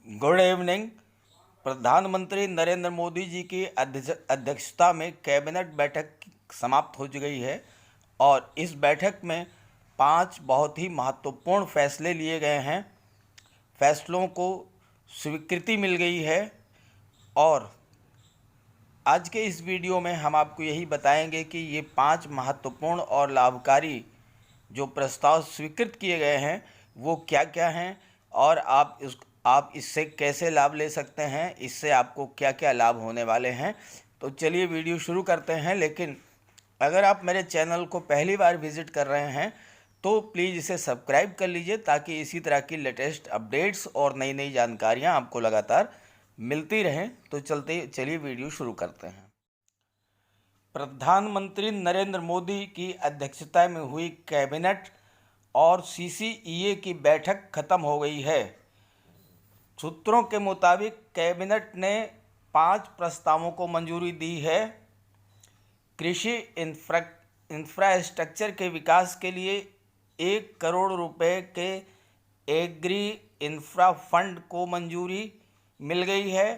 Good evening. प्रधानमंत्री नरेंद्र मोदी जी की अध्यक्षता में कैबिनेट बैठक समाप्त हो गई है और इस बैठक में 5 बहुत ही महत्वपूर्ण फैसले लिए गए हैं। फैसलों को स्वीकृति मिल गई है और आज के इस वीडियो में हम आपको यही बताएंगे कि ये 5 महत्वपूर्ण और लाभकारी जो प्रस्ताव स्वीकृत किए गए हैं वो क्या क्या हैं और आप इससे कैसे लाभ ले सकते हैं, इससे आपको क्या क्या लाभ होने वाले हैं। तो चलिए वीडियो शुरू करते हैं। लेकिन अगर आप मेरे चैनल को पहली बार विज़िट कर रहे हैं तो प्लीज़ इसे सब्सक्राइब कर लीजिए ताकि इसी तरह की लेटेस्ट अपडेट्स और नई नई जानकारियाँ आपको लगातार मिलती रहें। तो चलिए वीडियो शुरू करते हैं। प्रधानमंत्री नरेंद्र मोदी की अध्यक्षता में हुई कैबिनेट और सीसीईए की बैठक खत्म हो गई है। सूत्रों के मुताबिक कैबिनेट ने 5 प्रस्तावों को मंजूरी दी है। कृषि इंफ्रास्ट्रक्चर के विकास के लिए 1 करोड़ रुपए के एग्री इंफ्रा फंड को मंजूरी मिल गई है।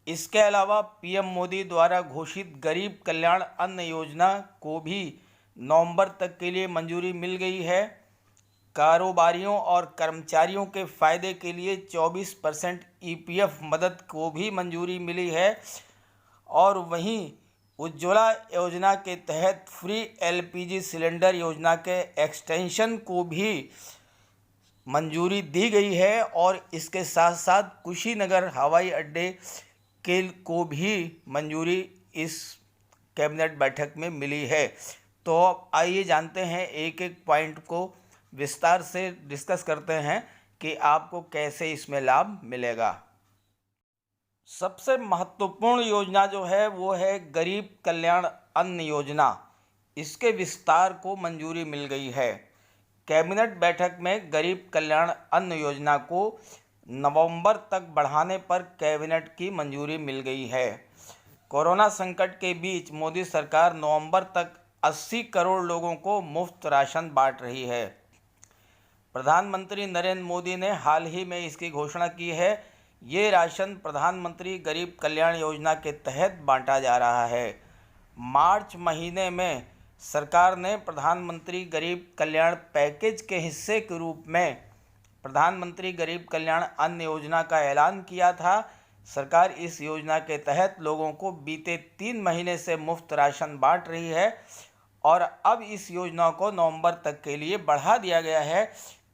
इसके अलावा पीएम मोदी द्वारा घोषित गरीब कल्याण अन्न योजना को भी नवंबर तक के लिए मंजूरी मिल गई है। कारोबारियों और कर्मचारियों के फ़ायदे के लिए 24% ईपीएफ मदद को भी मंजूरी मिली है और वहीं उज्ज्वला योजना के तहत फ्री एलपीजी सिलेंडर योजना के एक्सटेंशन को भी मंजूरी दी गई है और इसके साथ साथ कुशीनगर हवाई अड्डे के को भी मंजूरी इस कैबिनेट बैठक में मिली है। तो आइए जानते हैं, एक एक पॉइंट को विस्तार से डिस्कस करते हैं कि आपको कैसे इसमें लाभ मिलेगा। सबसे महत्वपूर्ण योजना जो है वो है गरीब कल्याण अन्न योजना। इसके विस्तार को मंजूरी मिल गई है। कैबिनेट बैठक में गरीब कल्याण अन्न योजना को नवंबर तक बढ़ाने पर कैबिनेट की मंजूरी मिल गई है। कोरोना संकट के बीच मोदी सरकार नवंबर तक 80 करोड़ लोगों को मुफ्त राशन बांट रही है। प्रधानमंत्री नरेंद्र मोदी ने हाल ही में इसकी घोषणा की है। ये राशन प्रधानमंत्री गरीब कल्याण योजना के तहत बांटा जा रहा है। मार्च महीने में सरकार ने प्रधानमंत्री गरीब कल्याण पैकेज के हिस्से के रूप में प्रधानमंत्री गरीब कल्याण अन्न योजना का ऐलान किया था। सरकार इस योजना के तहत लोगों को बीते 3 महीने से मुफ्त राशन बांट रही है और अब इस योजना को नवंबर तक के लिए बढ़ा दिया गया है।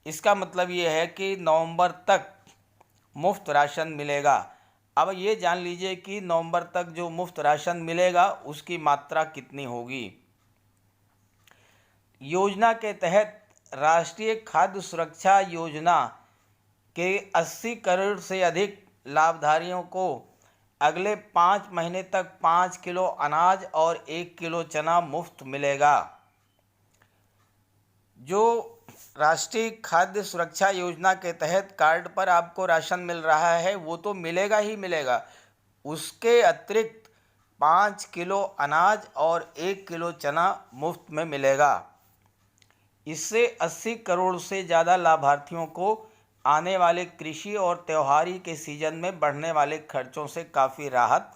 इसका मतलब ये है कि नवंबर तक मुफ्त राशन मिलेगा। अब ये जान लीजिए कि नवंबर तक जो मुफ्त राशन मिलेगा उसकी मात्रा कितनी होगी। योजना के तहत राष्ट्रीय खाद्य सुरक्षा योजना के 80 करोड़ से अधिक लाभार्थियों को अगले 5 महीने तक 5 किलो अनाज और 1 किलो चना मुफ्त मिलेगा। जो राष्ट्रीय खाद्य सुरक्षा योजना के तहत कार्ड पर आपको राशन मिल रहा है वो तो मिलेगा ही मिलेगा, उसके अतिरिक्त 5 किलो अनाज और 1 किलो चना मुफ्त में मिलेगा। इससे 80 करोड़ से ज़्यादा लाभार्थियों को आने वाले कृषि और त्योहारी के सीजन में बढ़ने वाले खर्चों से काफ़ी राहत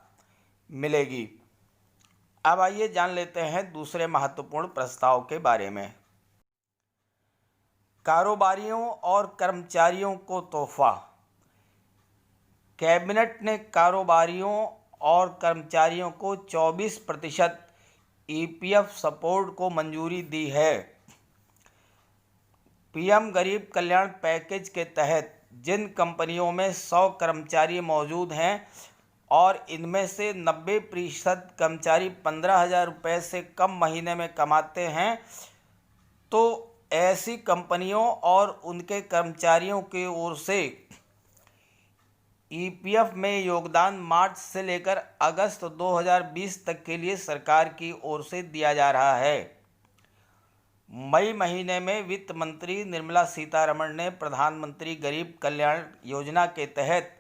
मिलेगी। अब आइए जान लेते हैं दूसरे महत्वपूर्ण प्रस्ताव के बारे में। कारोबारियों और कर्मचारियों को तोहफा। कैबिनेट ने कारोबारियों और कर्मचारियों को 24% ईपीएफ सपोर्ट को मंजूरी दी है। पीएम गरीब कल्याण पैकेज के तहत जिन कंपनियों में 100 कर्मचारी मौजूद हैं और इनमें से 90% कर्मचारी 15,000 रुपये से कम महीने में कमाते हैं, तो ऐसी कंपनियों और उनके कर्मचारियों की ओर से ईपीएफ में योगदान मार्च से लेकर अगस्त 2020 तक के लिए सरकार की ओर से दिया जा रहा है। मई महीने में वित्त मंत्री निर्मला सीतारमण ने प्रधानमंत्री गरीब कल्याण योजना के तहत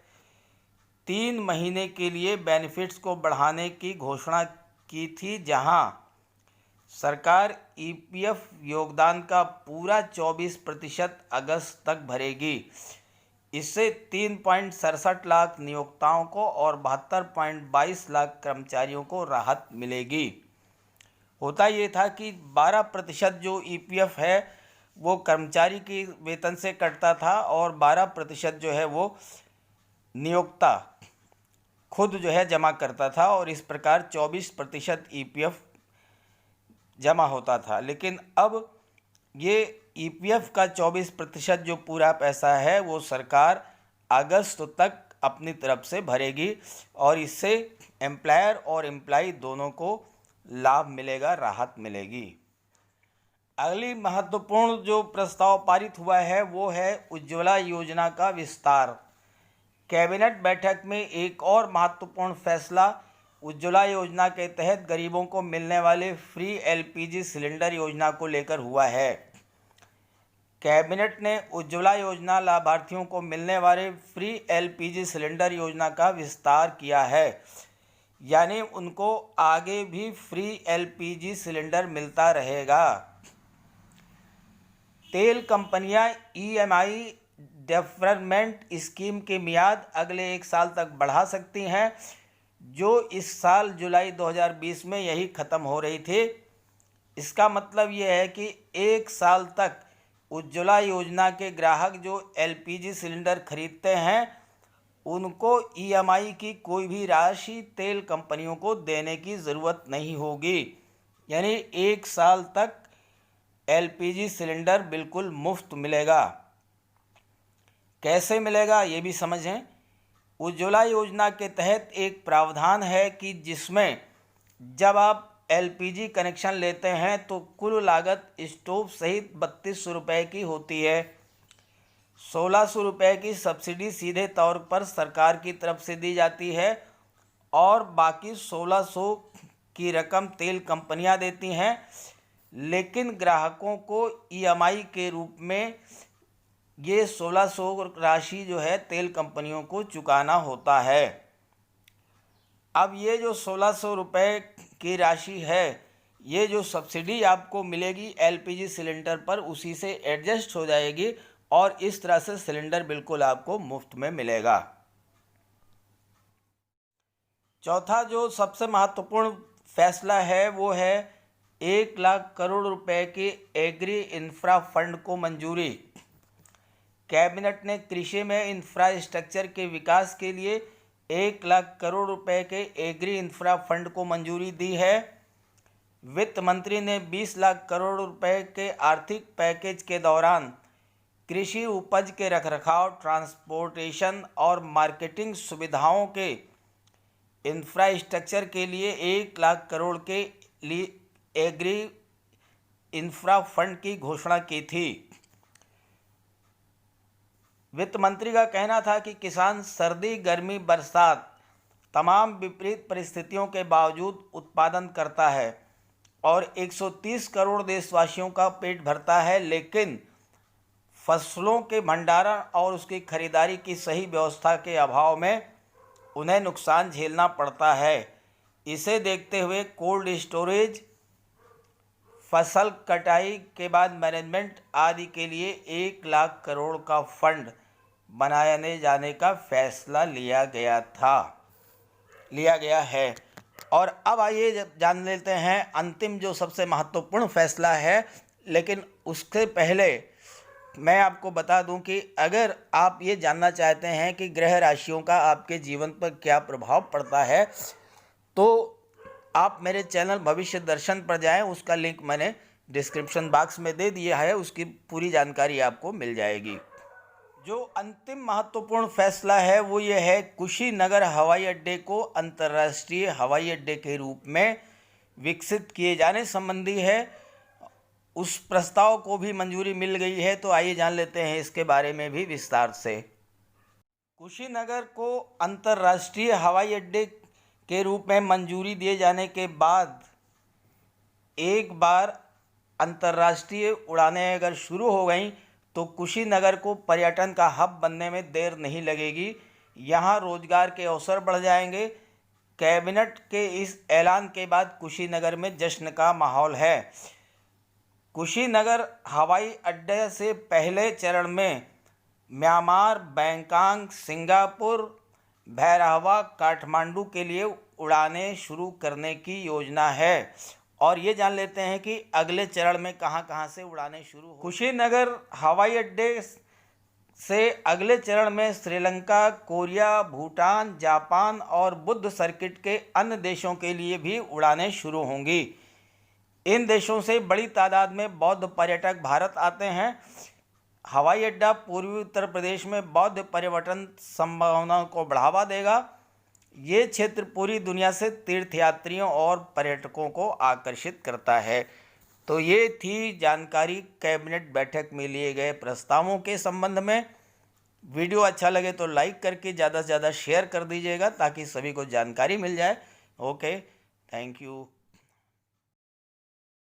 3 महीने के लिए बेनिफिट्स को बढ़ाने की घोषणा की थी, जहां सरकार ईपीएफ योगदान का पूरा 24% अगस्त तक भरेगी। इससे 3.67 लाख नियोक्ताओं को और 72.22 लाख कर्मचारियों को राहत मिलेगी। होता ये था कि 12% जो ईपीएफ है वो कर्मचारी की वेतन से कटता था और 12% जो है वो नियोक्ता खुद जो है जमा करता था और इस प्रकार 24% ईपीएफ जमा होता था। लेकिन अब ये ईपीएफ का 24% जो पूरा पैसा है वो सरकार अगस्त तक अपनी तरफ से भरेगी और इससे एम्प्लॉयर और एम्प्लॉय दोनों को लाभ मिलेगा, राहत मिलेगी। अगली महत्वपूर्ण जो प्रस्ताव पारित हुआ है वो है उज्ज्वला योजना का विस्तार। कैबिनेट बैठक में एक और महत्वपूर्ण फैसला उज्ज्वला योजना के तहत गरीबों को मिलने वाले फ्री एलपीजी सिलेंडर योजना को लेकर हुआ है। कैबिनेट ने उज्ज्वला योजना लाभार्थियों को मिलने वाले फ्री एलपीजी सिलेंडर योजना का विस्तार किया है, यानी उनको आगे भी फ्री एलपीजी सिलेंडर मिलता रहेगा। तेल कंपनियां ईएमआई डेफरमेंट स्कीम की मियाद अगले 1 साल तक बढ़ा सकती हैं, जो इस साल जुलाई 2020 में यही ख़त्म हो रही थी। इसका मतलब ये है कि 1 साल तक उज्ज्वला योजना के ग्राहक जो एलपीजी सिलेंडर खरीदते हैं उनको ईएमआई की कोई भी राशि तेल कंपनियों को देने की ज़रूरत नहीं होगी, यानी 1 साल तक एलपीजी सिलेंडर बिल्कुल मुफ्त मिलेगा। कैसे मिलेगा ये भी समझें। उज्ज्वला योजना के तहत एक प्रावधान है कि जिसमें जब आप एलपीजी कनेक्शन लेते हैं तो कुल लागत स्टोव सहित 3200 रुपये की होती है। 1600 रुपये की सब्सिडी सीधे तौर पर सरकार की तरफ से दी जाती है और बाकी 1600 की रकम तेल कंपनियां देती हैं, लेकिन ग्राहकों को ईएमआई के रूप में ये 1600 राशि जो है तेल कंपनियों को चुकाना होता है। अब ये जो 1600 रुपये की राशि है, ये जो सब्सिडी आपको मिलेगी एलपीजी सिलेंडर पर उसी से एडजस्ट हो जाएगी और इस तरह से सिलेंडर बिल्कुल आपको मुफ्त में मिलेगा। चौथा जो सबसे महत्वपूर्ण फैसला है वो है 1 लाख करोड़ रुपए के एग्री इंफ्रा फंड को मंजूरी। कैबिनेट ने कृषि में इंफ्रास्ट्रक्चर के विकास के लिए 1 लाख करोड़ रुपए के एग्री इंफ्रा फंड को मंजूरी दी है। वित्त मंत्री ने 20 लाख करोड़ रुपए के आर्थिक पैकेज के दौरान कृषि उपज के रखरखाव, ट्रांसपोर्टेशन और मार्केटिंग सुविधाओं के इंफ्रास्ट्रक्चर के लिए 1 लाख करोड़ के लिए एग्री इंफ्रा फंड की घोषणा की थी। वित्त मंत्री का कहना था कि किसान सर्दी, गर्मी, बरसात तमाम विपरीत परिस्थितियों के बावजूद उत्पादन करता है और 130 करोड़ देशवासियों का पेट भरता है, लेकिन फसलों के भंडारण और उसकी खरीदारी की सही व्यवस्था के अभाव में उन्हें नुकसान झेलना पड़ता है। इसे देखते हुए कोल्ड स्टोरेज, फसल कटाई के बाद मैनेजमेंट आदि के लिए 1 लाख करोड़ का फंड बनाने जाने का फैसला लिया गया है। और अब आइए जान लेते हैं अंतिम जो सबसे महत्वपूर्ण फैसला है, लेकिन उससे पहले मैं आपको बता दूं कि अगर आप ये जानना चाहते हैं कि ग्रह राशियों का आपके जीवन पर क्या प्रभाव पड़ता है तो आप मेरे चैनल भविष्य दर्शन पर जाएं। उसका लिंक मैंने डिस्क्रिप्शन बॉक्स में दे दिया है, उसकी पूरी जानकारी आपको मिल जाएगी। जो अंतिम महत्वपूर्ण फैसला है वो ये है कुशीनगर हवाई अड्डे को अंतर्राष्ट्रीय हवाई अड्डे के रूप में विकसित किए जाने संबंधी है। उस प्रस्ताव को भी मंजूरी मिल गई है, तो आइए जान लेते हैं इसके बारे में भी विस्तार से। कुशीनगर को अंतर्राष्ट्रीय हवाई अड्डे के रूप में मंजूरी दिए जाने के बाद एक बार अंतर्राष्ट्रीय उड़ानें अगर शुरू हो गई तो कुशीनगर को पर्यटन का हब बनने में देर नहीं लगेगी। यहाँ रोजगार के अवसर बढ़ जाएंगे। कैबिनेट के इस ऐलान के बाद कुशीनगर में जश्न का माहौल है। कुशीनगर हवाई अड्डे से पहले चरण में Myanmar, Bangkok, Singapore, Bhairahawa, Kathmandu के लिए उड़ानें शुरू करने की योजना है। और ये जान लेते हैं कि अगले चरण में कहां कहां से उड़ानें शुरू हो। कुशीनगर हवाई अड्डे से अगले चरण में श्रीलंका, कोरिया, भूटान, जापान और बुद्ध सर्किट के अन्य देशों के लिए भी उड़ानें शुरू होंगी। इन देशों से बड़ी तादाद में बौद्ध पर्यटक भारत आते हैं। हवाई अड्डा पूर्वी उत्तर प्रदेश में बौद्ध पर्यटन संभावनाओं को बढ़ावा देगा। ये क्षेत्र पूरी दुनिया से तीर्थयात्रियों और पर्यटकों को आकर्षित करता है। तो ये थी जानकारी कैबिनेट बैठक में लिए गए प्रस्तावों के संबंध में। वीडियो अच्छा लगे तो लाइक करके ज़्यादा से ज़्यादा शेयर कर दीजिएगा ताकि सभी को जानकारी मिल जाए। Okay, thank you.